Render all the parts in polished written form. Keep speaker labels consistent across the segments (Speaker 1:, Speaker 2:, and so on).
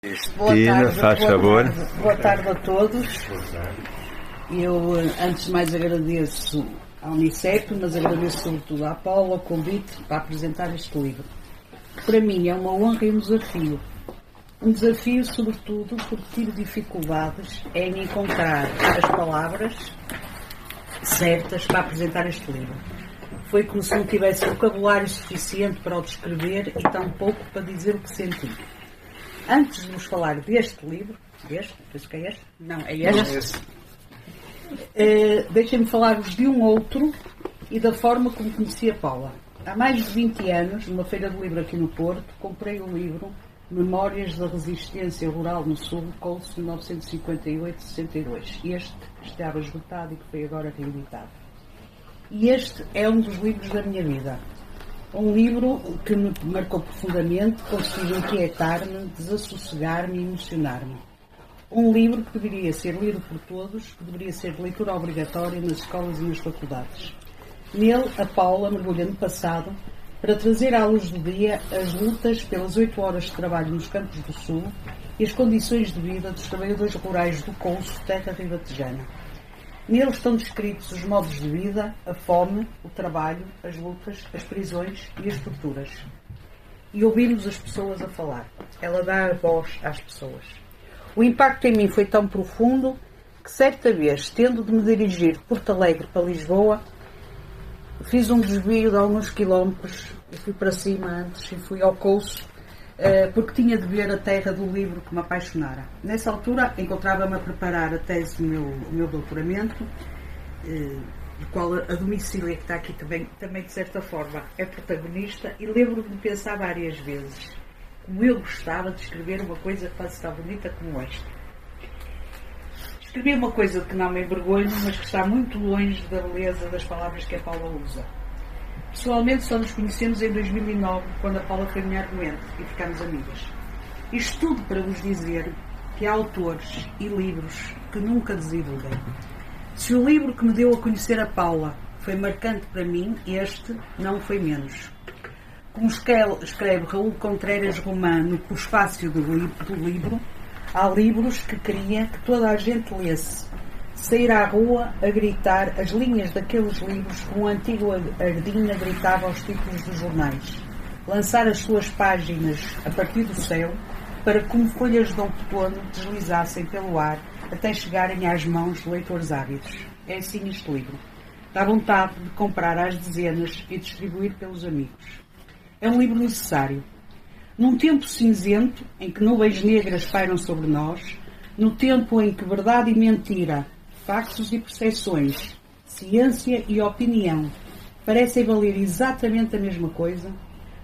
Speaker 1: Tina, faz favor.
Speaker 2: Boa tarde a todos. Eu, antes de mais, agradeço à Unicef, mas agradeço sobretudo à Paula o convite para apresentar este livro. Para mim é uma honra e um desafio. Um desafio, sobretudo, porque tive dificuldades em encontrar as palavras certas para apresentar este livro. Foi como se não tivesse vocabulário suficiente para o descrever e tão pouco para dizer o que senti. Antes de vos falar deste livro, penso que é este? Não, é este. Deixem-me falar-vos de um outro e da forma como conheci a Paula. Há mais de 20 anos, numa feira de livro aqui no Porto, comprei o livro Memórias da Resistência Rural no Sul, Colso 1958-62. Este que estava esgotado e que foi agora reeditado. E este é um dos livros da minha vida. Um livro que me marcou profundamente, conseguiu inquietar-me, desassossegar-me e emocionar-me. Um livro que deveria ser lido por todos, que deveria ser de leitura obrigatória nas escolas e nas faculdades. Nele, a Paula mergulha no passado para trazer à luz do dia as lutas pelas 8 horas de trabalho nos campos do Sul e as condições de vida dos trabalhadores rurais do Colso, terra ribatejana. Nele estão descritos os modos de vida, a fome, o trabalho, as lutas, as prisões e as torturas. E ouvimos as pessoas a falar. Ela dá a voz às pessoas. O impacto em mim foi tão profundo que certa vez, tendo de me dirigir de Porto Alegre para Lisboa, fiz um desvio de alguns quilómetros, e fui para cima antes e fui ao Colso, porque tinha de ver a terra do livro que me apaixonara. Nessa altura encontrava-me a preparar a tese do meu doutoramento, do qual a Domicília, que está aqui também de certa forma é protagonista, e lembro-me de pensar várias vezes como eu gostava de escrever uma coisa quase tão bonita como esta. Escrevi uma coisa de que não me envergonho, mas que está muito longe da beleza das palavras que a Paula usa. Pessoalmente só nos conhecemos em 2009, quando a Paula foi minha arguente e ficámos amigas. Isto tudo para vos dizer que há autores e livros que nunca desiludem. Se o livro que me deu a conhecer a Paula foi marcante para mim, este não foi menos. Como escreve Raul Contreras Román no pós-fácio do livro, há livros que queria que toda a gente lesse. Sair à rua a gritar as linhas daqueles livros como o antigo Ardinha gritava aos títulos dos jornais. Lançar as suas páginas a partir do céu para que, como folhas de outono, deslizassem pelo ar até chegarem às mãos de leitores ávidos. É assim este livro. Dá vontade de comprar às dezenas e distribuir pelos amigos. É um livro necessário. Num tempo cinzento, em que nuvens negras pairam sobre nós, no tempo em que verdade e mentira, factos e percepções, ciência e opinião parecem valer exatamente a mesma coisa,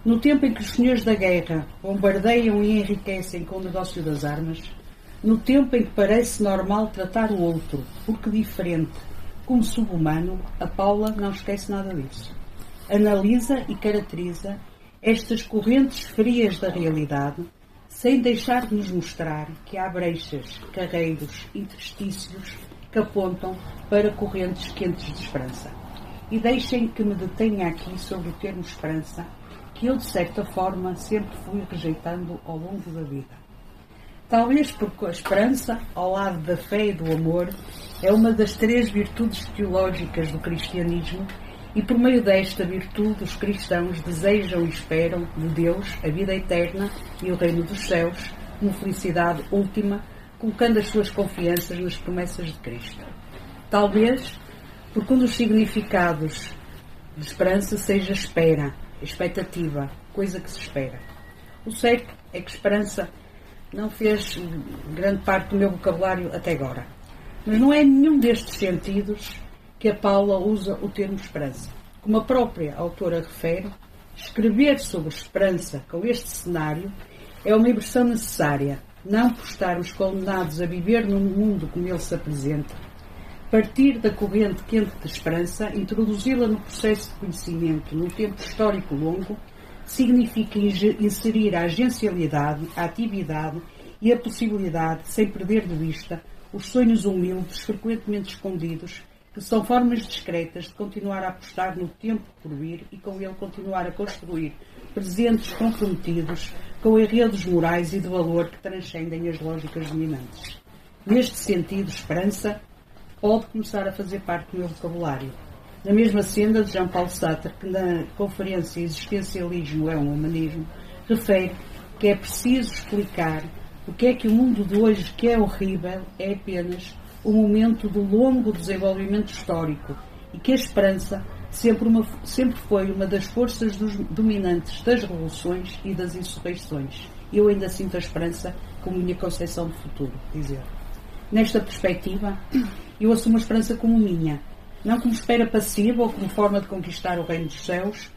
Speaker 2: no tempo em que os senhores da guerra bombardeiam e enriquecem com o negócio das armas, no tempo em que parece normal tratar o outro, porque diferente, como sub-humano, a Paula não esquece nada disso. Analisa e caracteriza estas correntes frias da realidade, sem deixar de nos mostrar que há brechas, carreiros, interstícios que apontam para correntes quentes de esperança. E deixem que me detenha aqui sobre o termo esperança, que eu, de certa forma, sempre fui rejeitando ao longo da vida. Talvez porque a esperança, ao lado da fé e do amor, é uma das 3 virtudes teológicas do cristianismo, e por meio desta virtude os cristãos desejam e esperam de Deus a vida eterna e o reino dos céus, como felicidade última, colocando as suas confianças nas promessas de Cristo. Talvez porque um dos significados de esperança seja espera, expectativa, coisa que se espera. O certo é que esperança não fez grande parte do meu vocabulário até agora. Mas não é em nenhum destes sentidos que a Paula usa o termo esperança. Como a própria autora refere, escrever sobre esperança com este cenário é uma inversão necessária, não por estarmos condenados a viver num mundo como ele se apresenta. Partir da corrente quente de esperança, introduzi-la no processo de conhecimento num tempo histórico longo, significa inserir a agencialidade, a atividade e a possibilidade, sem perder de vista, os sonhos humildes, frequentemente escondidos, que são formas discretas de continuar a apostar no tempo por vir e com ele continuar a construir presentes, comprometidos com enredos morais e de valor que transcendem as lógicas dominantes. Neste sentido, esperança pode começar a fazer parte do meu vocabulário. Na mesma senda de Jean-Paul Sartre, que na conferência Existencialismo é um Humanismo, refere que é preciso explicar o que é que o mundo de hoje, que é horrível, é apenas um momento do longo desenvolvimento histórico e que a esperança sempre foi uma das forças dominantes das revoluções e das insurreições. Eu ainda sinto a esperança como minha concepção de futuro, dizer. Nesta perspectiva, eu assumo a esperança como minha, não como espera passiva ou como forma de conquistar o reino dos céus,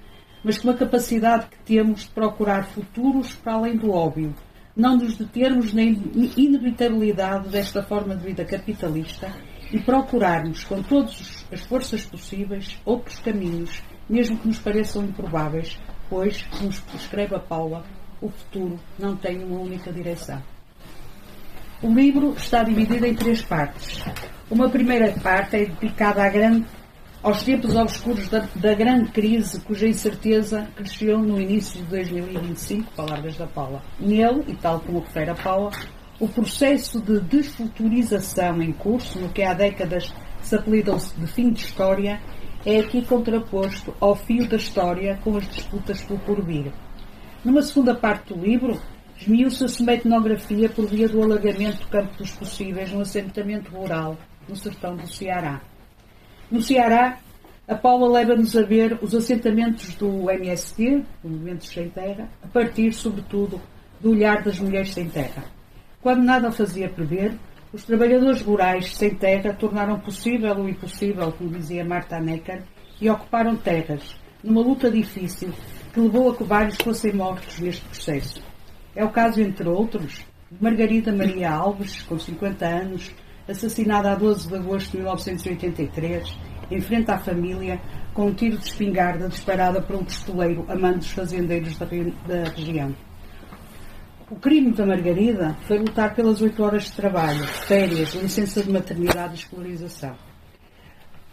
Speaker 2: mas como a capacidade que temos de procurar futuros para além do óbvio, não nos determos na inevitabilidade desta forma de vida capitalista e procurarmos, com todas as forças possíveis, outros caminhos, mesmo que nos pareçam improváveis, pois, como escreve a Paula, o futuro não tem uma única direção. O livro está dividido em 3 partes. Uma primeira parte é dedicada aos tempos obscuros da grande crise, cuja incerteza cresceu no início de 2025, palavras da Paula. Nele, e tal como refere a Paula, o processo de desfuturização em curso, no que há décadas se apelidam de fim de história, é aqui contraposto ao fio da história com as disputas pelo porvir. Numa segunda parte do livro, esmiuça-se uma etnografia por via do alargamento do campo dos possíveis no assentamento rural, no sertão do Ceará. No Ceará, a Paula leva-nos a ver os assentamentos do MST, do Movimento Sem Terra, a partir, sobretudo, do olhar das mulheres sem terra. Quando nada fazia prever, os trabalhadores rurais sem terra tornaram possível o impossível, como dizia Marta Necker, e ocuparam terras, numa luta difícil que levou a que vários fossem mortos neste processo. É o caso, entre outros, de Margarida Maria Alves, com 50 anos, assassinada a 12 de agosto de 1983, em frente à família, com um tiro de espingarda disparada por um pistoleiro amante dos fazendeiros da região. O crime da Margarida foi lutar pelas 8 horas de trabalho, férias, licença de maternidade e escolarização.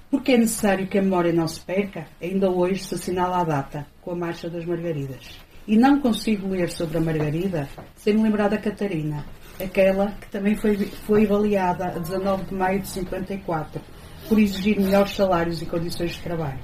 Speaker 2: Porque é necessário que a memória não se perca, ainda hoje se assinala a data, com a Marcha das Margaridas. E não consigo ler sobre a Margarida sem me lembrar da Catarina, aquela que também foi baleada a 19 de maio de 54, por exigir melhores salários e condições de trabalho.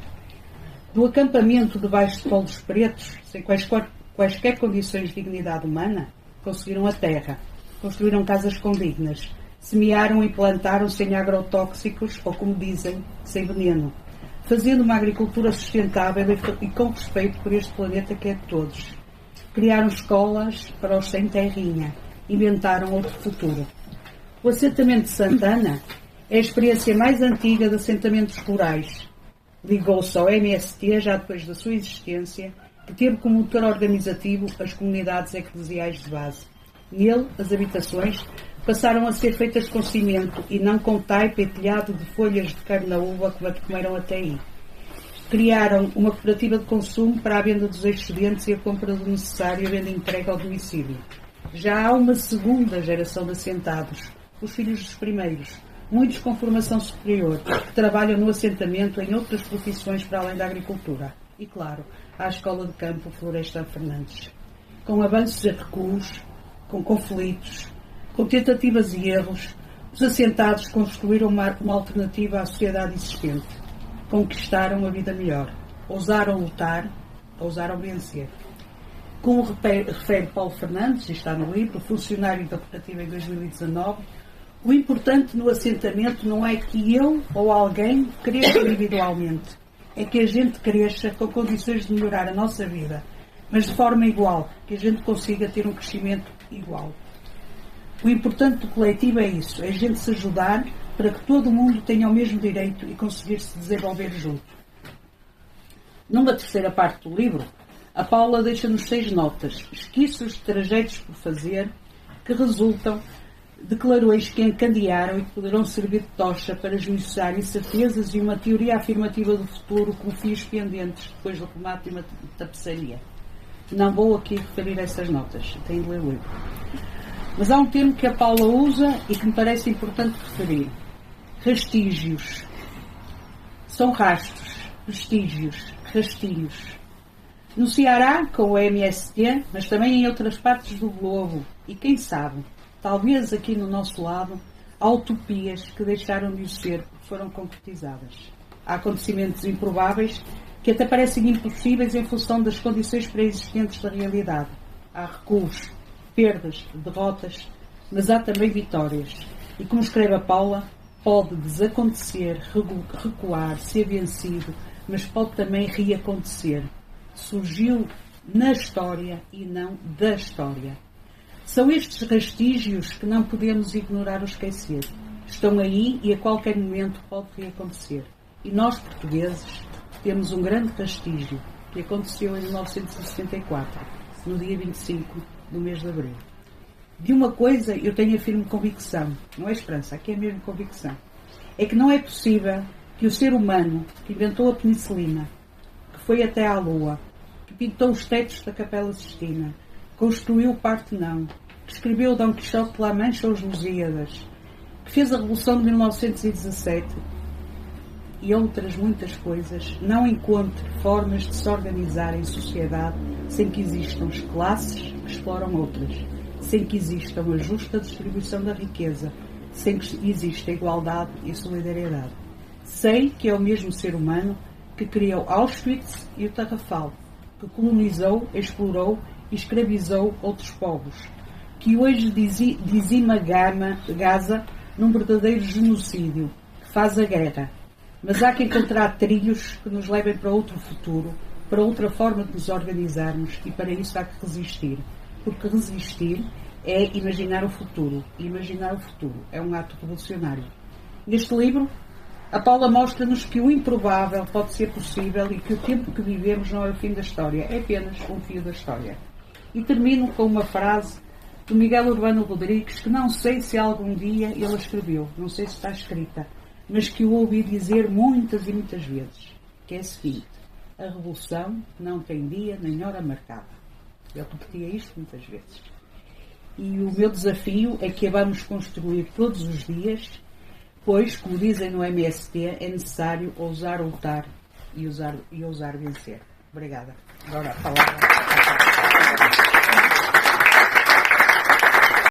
Speaker 2: Do acampamento debaixo de polos pretos, sem quaisquer condições de dignidade humana, conseguiram a terra, construíram casas condignas, semearam e plantaram sem agrotóxicos ou, como dizem, sem veneno, fazendo uma agricultura sustentável e com respeito por este planeta que é de todos. Criaram escolas para os sem terrinha, inventaram outro futuro. O assentamento de Santana é a experiência mais antiga de assentamentos rurais. Ligou-se ao MST já depois da sua existência, que teve como motor organizativo as comunidades eclesiais de base. Nele, as habitações passaram a ser feitas com cimento e não com taipa e telhado de folhas de carnaúba como eram até aí. Criaram uma cooperativa de consumo para a venda dos excedentes e a compra do necessário e a venda entregue ao domicílio. Já há uma segunda geração de assentados, os filhos dos primeiros, muitos com formação superior, que trabalham no assentamento em outras profissões para além da agricultura. E, claro, há a Escola de Campo Florestan Fernandes. Com avanços e recuos, com conflitos, com tentativas e erros, os assentados construíram uma alternativa à sociedade existente. Conquistaram a vida melhor. Ousaram lutar, ousaram vencer. Como refere Paulo Fernandes, e está no livro, funcionário da cooperativa em 2019, o importante no assentamento não é que eu ou alguém cresça individualmente, é que a gente cresça com condições de melhorar a nossa vida, mas de forma igual, que a gente consiga ter um crescimento igual. O importante do coletivo é isso, é a gente se ajudar para que todo mundo tenha o mesmo direito e conseguir se desenvolver junto. Numa terceira parte do livro, a Paula deixa-nos 6 notas, esquiços de trajetos por fazer, que resultam de clarões que encandearam e que poderão servir de tocha para esmiuçar incertezas e uma teoria afirmativa do futuro com fios pendentes depois do remate de uma tapeçaria. Não vou aqui referir essas notas, tenho de ler o livro. Mas há um termo que a Paula usa e que me parece importante referir. Rastígios. São rastros, vestígios, rastilhos. No Ceará, com o MST, mas também em outras partes do globo. E quem sabe, talvez aqui no nosso lado, há utopias que deixaram de o ser porque foram concretizadas. Há acontecimentos improváveis que até parecem impossíveis em função das condições pré-existentes da realidade. Há recuos, perdas, derrotas, mas há também vitórias. E como escreve a Paula, pode desacontecer, recuar, ser vencido, mas pode também reacontecer. Surgiu na história e não da história. São estes vestígios que não podemos ignorar ou esquecer. Estão aí e a qualquer momento pode reacontecer. E nós, portugueses, temos um grande vestígio que aconteceu em 1964, no dia 25 do mês de abril. De uma coisa eu tenho a firme convicção, não é esperança, aqui é mesmo convicção, é que não é possível que o ser humano que inventou a penicilina, que foi até à Lua, que pintou os tetos da Capela Sistina, construiu o Partenão, que escreveu Dom Quixote de La Mancha ou os Lusíadas, que fez a Revolução de 1917 e outras muitas coisas, não encontre formas de se organizar em sociedade sem que existam as classes que exploram outras, sem que exista uma justa distribuição da riqueza, sem que exista igualdade e solidariedade. Sei que é o mesmo ser humano que criou Auschwitz e o Tarrafal, que colonizou, explorou e escravizou outros povos, que hoje dizima Gaza num verdadeiro genocídio, que faz a guerra. Mas há que encontrar trilhos que nos levem para outro futuro, para outra forma de nos organizarmos, e para isso há que resistir. Porque resistir é imaginar o futuro. E imaginar o futuro é um ato revolucionário. Neste livro, a Paula mostra-nos que o improvável pode ser possível e que o tempo que vivemos não é o fim da história, é apenas um fio da história. E termino com uma frase do Miguel Urbano Rodrigues, que não sei se algum dia ele escreveu, não sei se está escrita, mas que eu ouvi dizer muitas e muitas vezes, que é a seguinte: a revolução não tem dia nem hora marcada. Eu repetia isto muitas vezes. E o meu desafio é que a vamos construir todos os dias, pois, como dizem no MST, é necessário ousar lutar e ousar vencer. Obrigada. Agora a palavra.